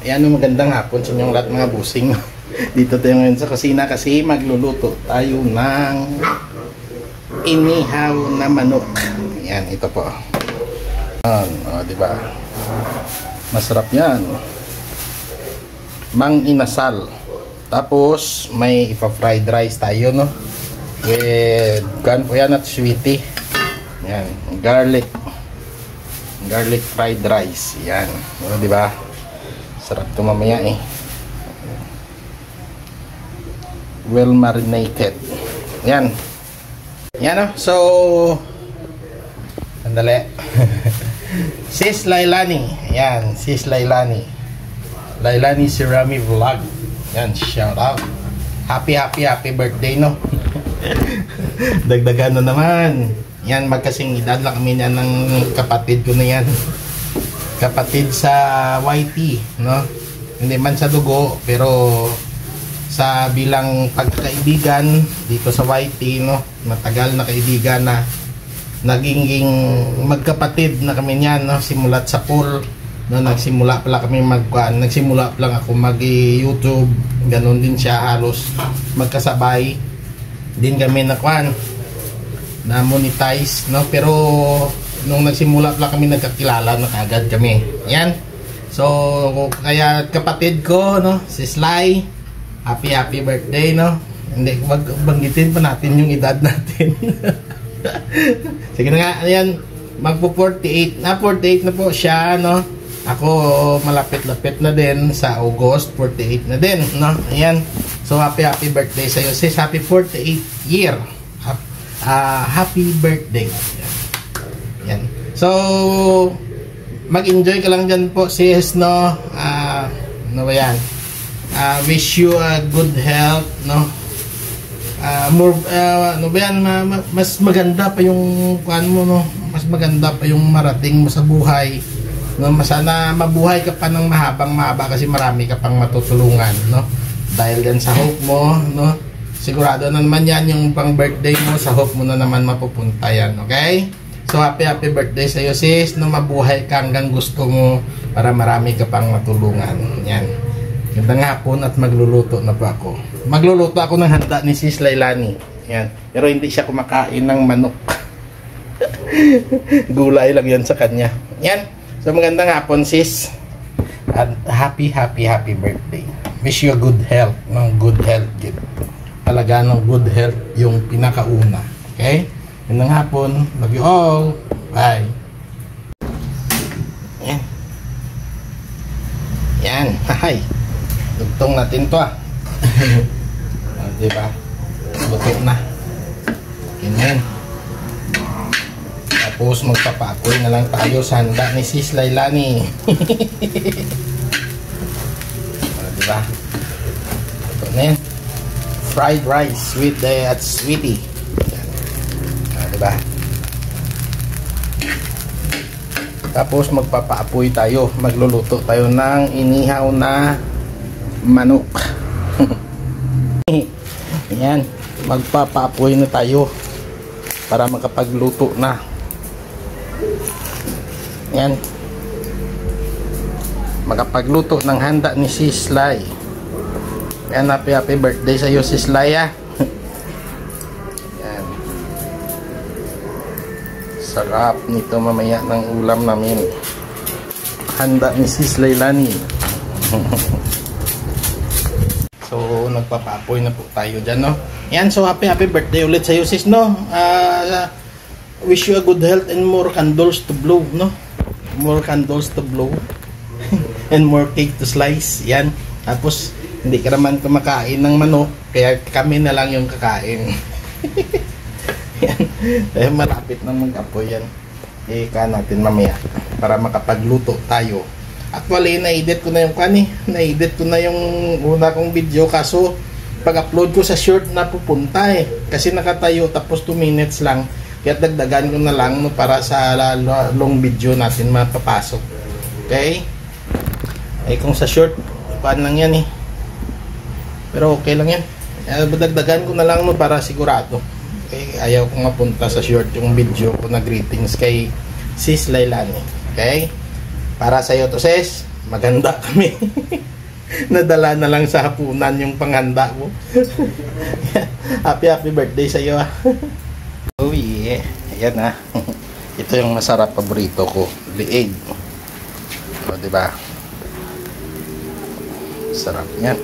Ayan, magandang hapon sa inyong lahat mga busing. Dito tayo ngayon sa kusina kasi magluluto tayo ng inihaw na manok. Ayan, ito po. Ayan, diba? Masarap yan. Mang inasal. Tapos may ipa-fried rice tayo, no? With gan po yan at sweetie. Ayan, garlic fried rice. Ayan, diba? Sarap ito mamaya eh. Well marinated. Yan. Yan o. So, sandali. Sis Lailani. Yan. Sis Lailani. Lailani Sirami Vlog. Yan. Shout out. Happy birthday, no? Dagdagan na naman. Yan. Magkasing edad lang kami yan ng kapatid ko na yan. Kapatid sa YT, no? Hindi man sa dugo, pero sa bilang pagkakaibigan dito sa YT, no? Matagal na kaibigan na naging magkapatid na kami niyan, no? Simulat sa pool, no? Nagsimula pala kami nagsimula pa lang ako mag-YouTube, ganun din siya, halos magkasabay din kami na monetize, no? Pero nung nagsimula pala kami nagkakilala na agad kami. Yan. So, kaya kapatid ko, no, si Sly, happy birthday, no? Hindi, banggitin pa natin yung edad natin. Sige na nga, ayan, magpo 48 na po siya, no? Ako, malapit-lapit na din sa August, 48 na din, no? Ayan. So, happy birthday sa'yo, sis. Happy 48th year. Happy birthday. Yan. So, mag-enjoy ka lang dyan po, sis, no? Ano ba yan? Wish you a good health, no? Ano ba yan? Mas maganda pa yung mo, no? Mas maganda pa yung marating mo sa buhay, no? Sana mabuhay ka pa ng mahaba kasi marami ka pang matutulungan, no? Dahil yan sa hope mo, no? Sigurado na naman yan yung pang birthday mo, sa hope mo na naman mapupunta yan, okay? So, happy birthday sa iyo, sis, na mabuhay ka hanggang gusto mo para marami ka pang matulungan. Yan. Gandang hapon at magluluto na po ako. Magluluto ako ng handa ni sis Lailani. Yan. Pero hindi siya kumakain ng manok. Gulay lang yan sa kanya. Yan. So, magandang hapon, sis. At happy birthday. Wish you good health. Good health. Talaga ng good health yung pinakauna. Okay? Magandang hapon. Love you all. Bye. Yan. Yan. Hi. Lugtong natin to diba? Luto na. Ganyan. Tapos magpapakoy na lang tayo sa handa ni sis Lailani. Diba? Ito na yan. Fried rice with at sweetie. Diba? Tapos magpapaapoy tayo, magluluto tayo ng inihaw na manok. Ayan, magpapaapoy na tayo para makapagluto na. Ayan, makapagluto ng handa ni sis Sly. Ayan, happy birthday sa iyo, sis Sly, ah. Sarap nito mamaya ng ulam namin. Handa ni sis Lailani. So, nagpapapoy na po tayo dyan, no? Yan, so happy birthday ulit sa iyo, sis, no? Wish you a good health and more candles to blow, no? More candles to blow. And more cake to slice. Yan. Tapos, hindi ka naman kumakain ng manok, kaya kami na lang yung kakain. Yan. Dahil malapit na mag-apoy yan. Ika natin mamaya para makapagluto tayo. Actually, na-edit ko na yung na-edit ko na yung una kong video, kaso pag-upload ko sa short na pupunta eh. Kasi nakatayo tapos 2 minutes lang. Kaya dagdagan ko na lang, no, para sa long video natin mapapasok. Okay? Eh kung sa short, paan lang yan eh. Pero okay lang yan. Dagdagan ko na lang, no, para sigurado. Okay, ayaw kong mapunta sa short yung video ko na greetings kay sis Lailani. Okay? Para sa iyo to, sis. maganda kami. Nadala na lang sa hapunan yung panghanda mo. Happy birthday sa iyo. Oh yeah. Ayan na. Ito yung masarap, paborito ko, liig. O, diba? Sarap yan.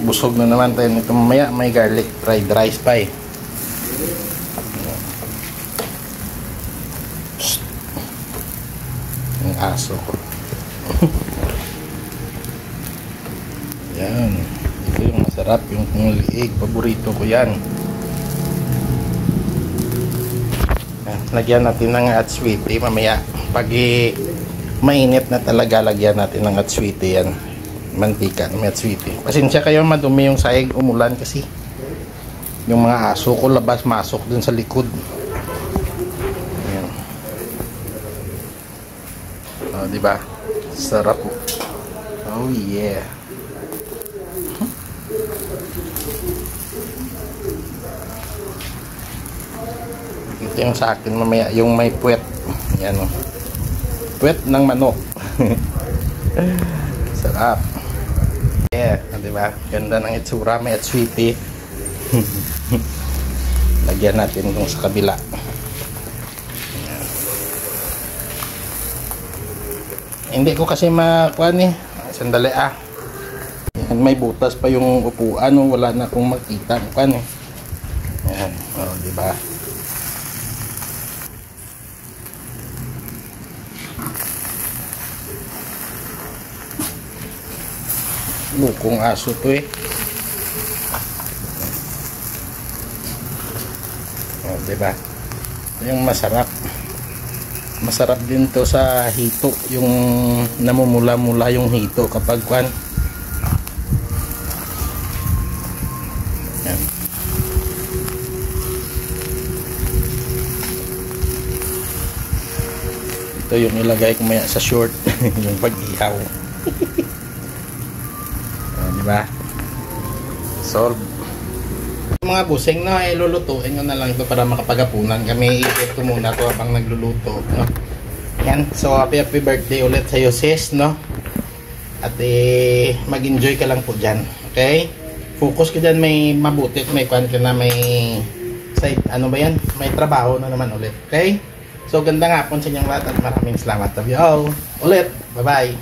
Busog na naman tayo nito mamaya. May garlic fried rice pa eh. Yung aso ko. Yan. Ito yung masarap, yung liig. Paborito ko yan. Lagyan natin ng atswiti mamaya. Pag mainit na talaga, lagyan natin ng atswiti yan. Mantika ng atswiti. Pasensya kayo, madumi yung saig, umulan kasi. Yung mga aso ko labas masok dun sa likod. Ayan. Oh, diba? Sarap. Oh yeah. Ito yung sa akin mamaya, yung may puwet. Yan o. Puwet ng manok. Sarap. Yeah, diba? Ganda ng itsura, may atswiti. Lagyan natin itong sa kabila. Yan. Hindi ko kasi makuha eh. Sandali ah. Yan, may butas pa yung upuan. Wala na akong makita. Kuhan eh. Yan. O, diba? Lukong aso to eh. Oh, diba? Yung masarap. Masarap din to sa hito. Yung namumula-mula yung hito kapag kwan. Yan. Ito yung ilagay ko maya sa short. Yung pag-ihaw. Diba? Solve. Mga busing na lulutuin ko na lang ito para makapagapunan kami. Iikot ko muna ito habang nagluluto, no? Yan. So happy birthday ulit sa iyo sis, no? At mag-enjoy ka lang po dyan. Okay? Focus ka dyan, may mabuti, may kwan ka na, may side, ano ba yan? May trabaho na naman ulit. Okay? So ganda nga po sa inyong lahat at maraming salamat. Love you all. Ulit. Bye bye.